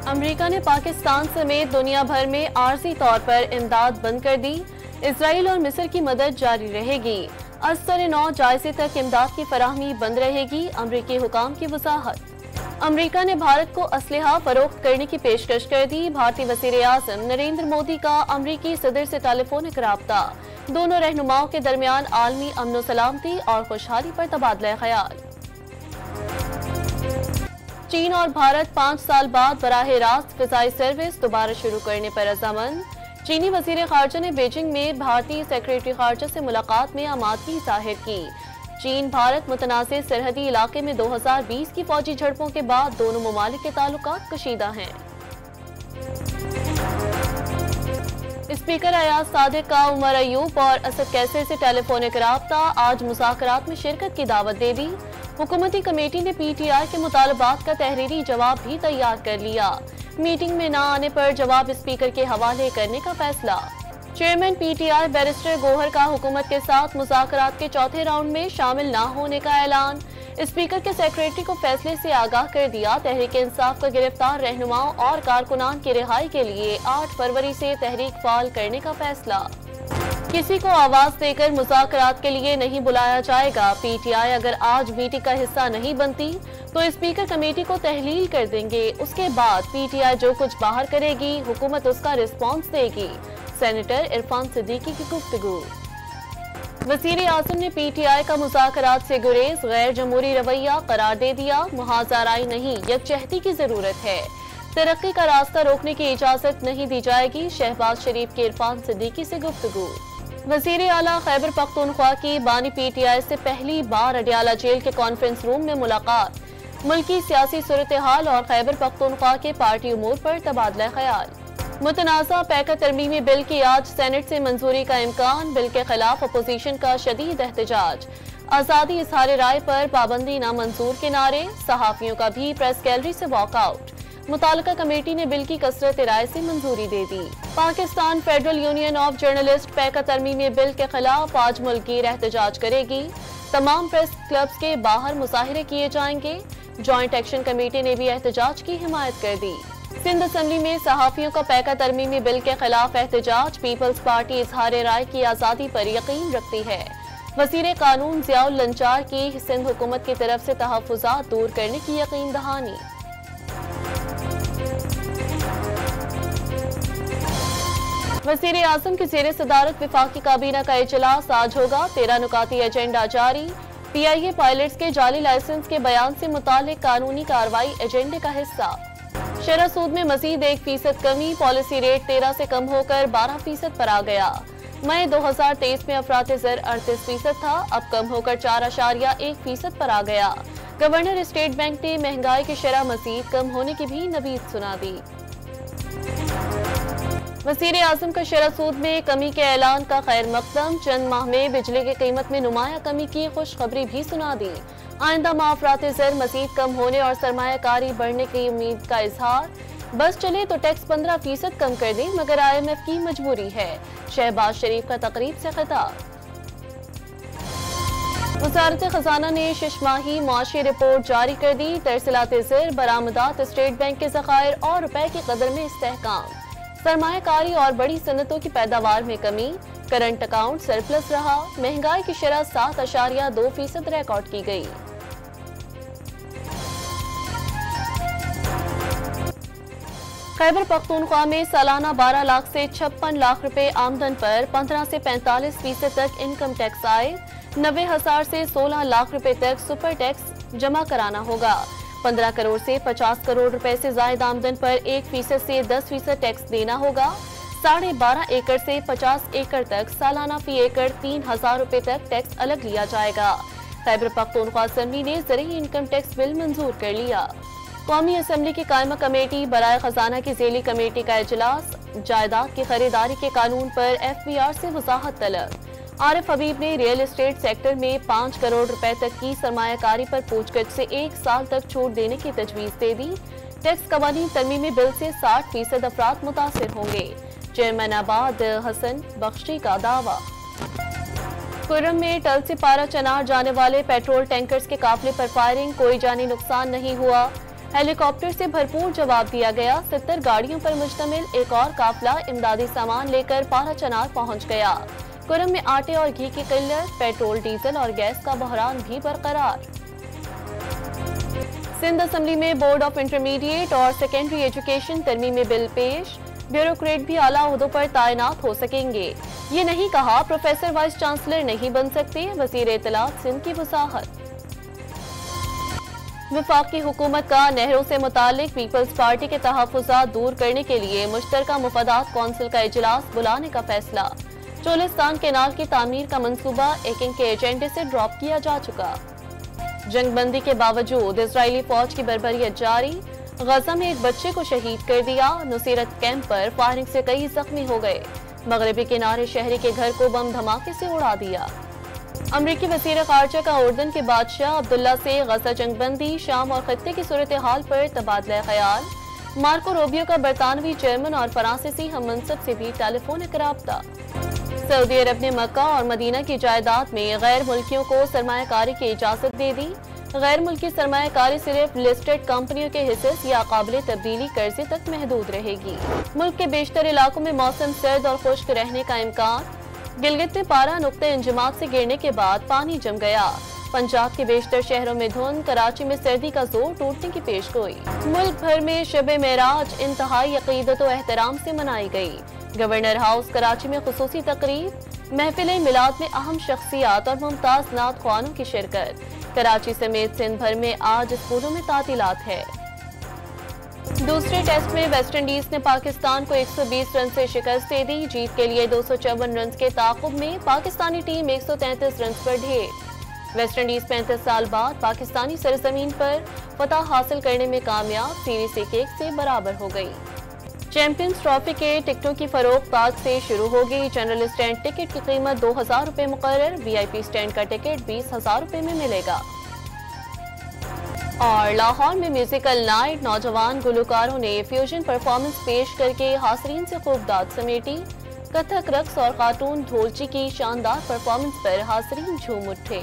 America ने पाकिस्तान समेत दुनिया भर में आर्जी तौर पर इमदाद बंद कर दी। इसराइल और मिस्र की मदद जारी रहेगी। अस्तर 9 जायजे तक इमदाद की फराहमी बंद रहेगी। अमरीकी हुकाम की वजाहत। अमेरिका ने भारत को असलहा फरोख्त करने की पेशकश कर दी। भारतीय वज़ीर आज़म नरेंद्र मोदी का अमरीकी सदर से टेलीफोनिक राब्ता। दोनों रहनुमाओं के दरमियान आलमी अमन सलामती और खुशहाली पर तबादला ख्याल। चीन और भारत 5 साल बाद बराह रास्त फिजाई सर्विस दोबारा शुरू करने पर रजामंद। चीनी वज़ीर ख़ारजा ने बीजिंग में भारतीय सेक्रेटरी ख़ारजा से मुलाकात में आमादगी जाहिर की। चीन भारत मुतनाज़ सरहदी इलाके में 2020 की फौजी झड़पों के बाद दोनों ममालिक के ताल्लुकात कशीदा हैं। स्पीकर अयाज सादिक का उमर अयूब और असद कैसर से टेलीफोनिक राब्ता। आज मुज़ाकरात में शिरकत की दावत दे दी। हुकूमती कमेटी ने PTI के मुतालबात का तहरीरी जवाब भी तैयार कर लिया। मीटिंग में न आने पर जवाब स्पीकर के हवाले करने का फैसला। चेयरमैन PTI बैरिस्टर गोहर का हुकूमत के साथ मुज़ाकरात के चौथे राउंड में शामिल न होने का ऐलान। स्पीकर के सेक्रेटरी को फैसले से आगाह कर दिया। तहरीक इंसाफ का गिरफ्तार रहनुमाओं और कारकुनान की रिहाई के लिए 8 फरवरी से तहरीक फाल करने का फैसला। किसी को आवाज देकर मुज़ाकरात के लिए नहीं बुलाया जाएगा। PTI अगर आज मीटिंग का हिस्सा नहीं बनती तो स्पीकर कमेटी को तहलील कर देंगे। उसके बाद PTI जो कुछ बाहर करेगी हुकूमत उसका रिस्पॉन्स देगी। सेनेटर इरफान सिद्दीकी की गुफ्तगू। वज़ीर आज़म ने PTI का मुज़ाकरात से गुरेज गैर जमहूरी रवैया करार दे दिया। मुहाज़राई नहीं, यकजहती की जरूरत है। तरक्की का रास्ता रोकने की इजाजत नहीं दी जाएगी। शहबाज शरीफ के इरफान सिद्दीकी से गुफ्तगू। वज़ीर आला खैबर पख्तूनख्वा की बानी PTI से पहली बार अडियाला जेल के कॉन्फ्रेंस रूम में मुलाकात। मुल्की सियासी सूरत हाल और खैबर पख्तूनख्वा के पार्टी उमूर पर तबादला ख्याल। मुतनाज़ा पैका तरमीमी बिल की आज सेनेट से मंजूरी का इम्कान। बिल के खिलाफ अपोजिशन का शदीद एहतजाज। आज़ादी इजहार राय पर पाबंदी नामंजूर के नारे। सहाफियों का भी प्रेस गैलरी से वॉकआउट। मुतालिका कमेटी ने बिल की कसरत राय से मंजूरी दे दी। Pakistan federal union of journalist PECA तरमीमी बिल के खिलाफ आज मुल्की एहतजाज करेगी। तमाम प्रेस क्लब्स के बाहर मुजाहिरे किए जाएंगे। जॉइंट एक्शन कमेटी ने भी एहतजाज की हिमायत कर दी। सिंध असम्बली में सहाफियों का पैका तरमीमी बिल के खिलाफ एहतजाज। पीपल्स पार्टी इजहार राय की आज़ादी पर यकीन रखती है। वज़ीर कानून ज़ियाउल लंचार की सिंध हुकूमत की तरफ से तहफ़्फ़ुज़ात दूर करने की यकीन दहानी। वज़ीर आज़म की ज़ेर सदारत वफाकी काबीना का इजलास आज होगा। 13 नुकाती एजेंडा जारी। PIA पायलट्स के जाली लाइसेंस के बयान से मुतालिक कानूनी कार्रवाई एजेंडे का हिस्सा। शरह सूद में मजीद 1% कमी। पॉलिसी रेट 13 से कम होकर 12% पर आ गया। मई 2023 में अफरात ज़र 38% था, अब कम होकर 4.1% पर आ गया। गवर्नर स्टेट बैंक ने महंगाई की शरह मजीद कम होने की भी नवीद सुना दी। वज़ीर आज़म का शरह सूद में कमी के ऐलान का खैर मकदम। चंद माह में बिजली की कीमत में नुमाया कमी की खुशखबरी भी सुना दी। आइंदा माह अफरात ज़र मजीद कम होने और सरमायाकारी बढ़ने की उम्मीद का इजहार। बस चले तो टैक्स 15% कम कर दें, मगर IMF की मजबूरी है। शहबाज शरीफ का तकरीब से खिताब। वज़ारत खजाना ने शिशमाही मुआशी रिपोर्ट जारी कर दी। तरसीलात ज़र, बरामदात, स्टेट बैंक के ज़खायर और रुपए की कदर में इस्तेहकाम। सरमायाकारी और बड़ी सनतों की पैदावार में कमी। करंट अकाउंट सरप्लस रहा। महंगाई की शरह 7.2% रिकॉर्ड की गई। खैबर पख्तूनख्वा में सालाना 12 लाख से 56 लाख रुपए आमदन पर 15 से 45% तक इनकम टैक्स आए। 90,000 से 16 लाख रुपए तक सुपर टैक्स जमा कराना होगा। 15 करोड़ से 50 करोड़ रुपए से ज्यादा आमदन पर 1% से 10% टैक्स देना होगा। 12.5 एकड़ से 50 एकड़ तक सालाना फी एकड़ 3,000 रुपए तक टैक्स अलग लिया जाएगा। खैबर पख्तूनख्वा असेंबली ने ज़रूरी इनकम टैक्स बिल मंजूर कर लिया। कौमी असेंबली की कायमा कमेटी बराए खजाना की ज़ेली कमेटी का इजलास। जायदाद की खरीदारी के कानून पर FBR से वजाहत तलब। आरिफ हबीब ने रियल एस्टेट सेक्टर में 5 करोड़ रुपए तक की सरमायाकारी पर पूछगछ से 1 साल तक छूट देने की तजवीज दे दी। टैक्स कवानीन तरमीमी बिल से 60% अफराद मुतासिर होंगे। चेयरमैन आबाद हसन बख्शी का दावा। कुर्रम में टल से पारा चनार जाने वाले पेट्रोल टैंकर्स के काफिले पर फायरिंग, कोई जानी नुकसान नहीं हुआ। हेलीकॉप्टर से भरपूर जवाब दिया गया। 70 गाड़ियों पर मुश्तमिल एक और काफिला इमदादी सामान लेकर पारा चनार पहुंच गया। कुरम में आटे और घी की किल्लत, पेट्रोल, डीजल और गैस का बहरान भी बरकरार। सिंध असेंबली में बोर्ड ऑफ इंटरमीडिएट और सेकेंडरी एजुकेशन तरमीमी बिल पेश। ब्यूरोक्रेट भी आला ओहदों पर तैनात हो सकेंगे। ये नहीं कहा प्रोफेसर वाइस चांसलर नहीं बन सकते, वजीर इत्तलात सिंध की वजाहत। वफाकी हुकूमत का नहरों से मुतालिक पीपल्स पार्टी के तहफ़्फ़ुज़ात दूर करने के लिए मुश्तरका मुफादात कौंसिल का इजलास बुलाने का फैसला। चोलिस्तान केनाल की तामीर का मंसूबा एकिंग के एजेंडे से ड्रॉप किया जा चुका। जंगबंदी के बावजूद इजरायली फौज की बर्बरियत जारी। गजा में एक बच्चे को शहीद कर दिया। नुसीरत कैंप पर फायरिंग से कई जख्मी हो गए। मगरबी किनारे शहरी के घर को बम धमाके से उड़ा दिया। अमरीकी वज़ीर ख़ारजा का उर्दन के बादशाह अब्दुल्ला से गजा जंगबंदी, शाम और खत्ते की सूरत हाल पर तबादला ख्याल। मार्को रूबियो का बरतानवी, जर्मन और फ्रांसीसी हम मनसब से भी टेलीफोनिक राब्ता। सऊदी अरब ने मक्का और मदीना की जायदाद में गैर मुल्कियों को सरमायाकारी की इजाजत दे दी। गैर मुल्की सरमायाकारी सिर्फ लिस्टेड कंपनियों के हिस्से या काबिल तब्दीली कर्जे तक महदूद रहेगी। मुल्क के बेशतर इलाकों में मौसम सर्द और खुश्क रहने का इम्कान। गिलगित में पारा नुक्ते इंजमात से गिरने के बाद पानी जम गया। पंजाब के बेशतर शहरों में धुंध, कराची में सर्दी का जोर टूटने की पेशगोई। मुल्क भर में शब मेराज इंतहाई अकीदत व एहतराम से मनाई गई। गवर्नर हाउस कराची में खुसूसी तकरीब, महफिल मिलाद में अहम शख्सियात और मुमताज नात ख्वानों की शिरकत। कराची समेत सिंध भर में आज स्कूलों में तातीलात है। दूसरे टेस्ट में वेस्टइंडीज ने पाकिस्तान को 120 रन से शिकस्त दे दी। जीत के लिए 254 रन के ताक़ुब में पाकिस्तानी टीम 133 रन पर ढेर। वेस्टइंडीज 35 साल बाद पाकिस्तानी सरजमीन पर फतह हासिल करने में कामयाब। सीरीज 1-1 से बराबर हो गई। चैंपियंस ट्रॉफी के टिकटों की फरोख्त आज से शुरू होगी। जनरल स्टैंड टिकट की कीमत 2000 रुपए मुकर्रर। वीआईपी स्टैंड का टिकट 20,000 रुपए में मिलेगा। और लाहौर में म्यूजिकल नाइट, नौजवान गुलकारों ने फ्यूजन परफॉर्मेंस पेश करके हाज़रीन से खूब दाद समेटी। कथक, रक्स और कार्टून ढोलची की शानदार परफॉर्मेंस पर हाज़रीन झूम उठे।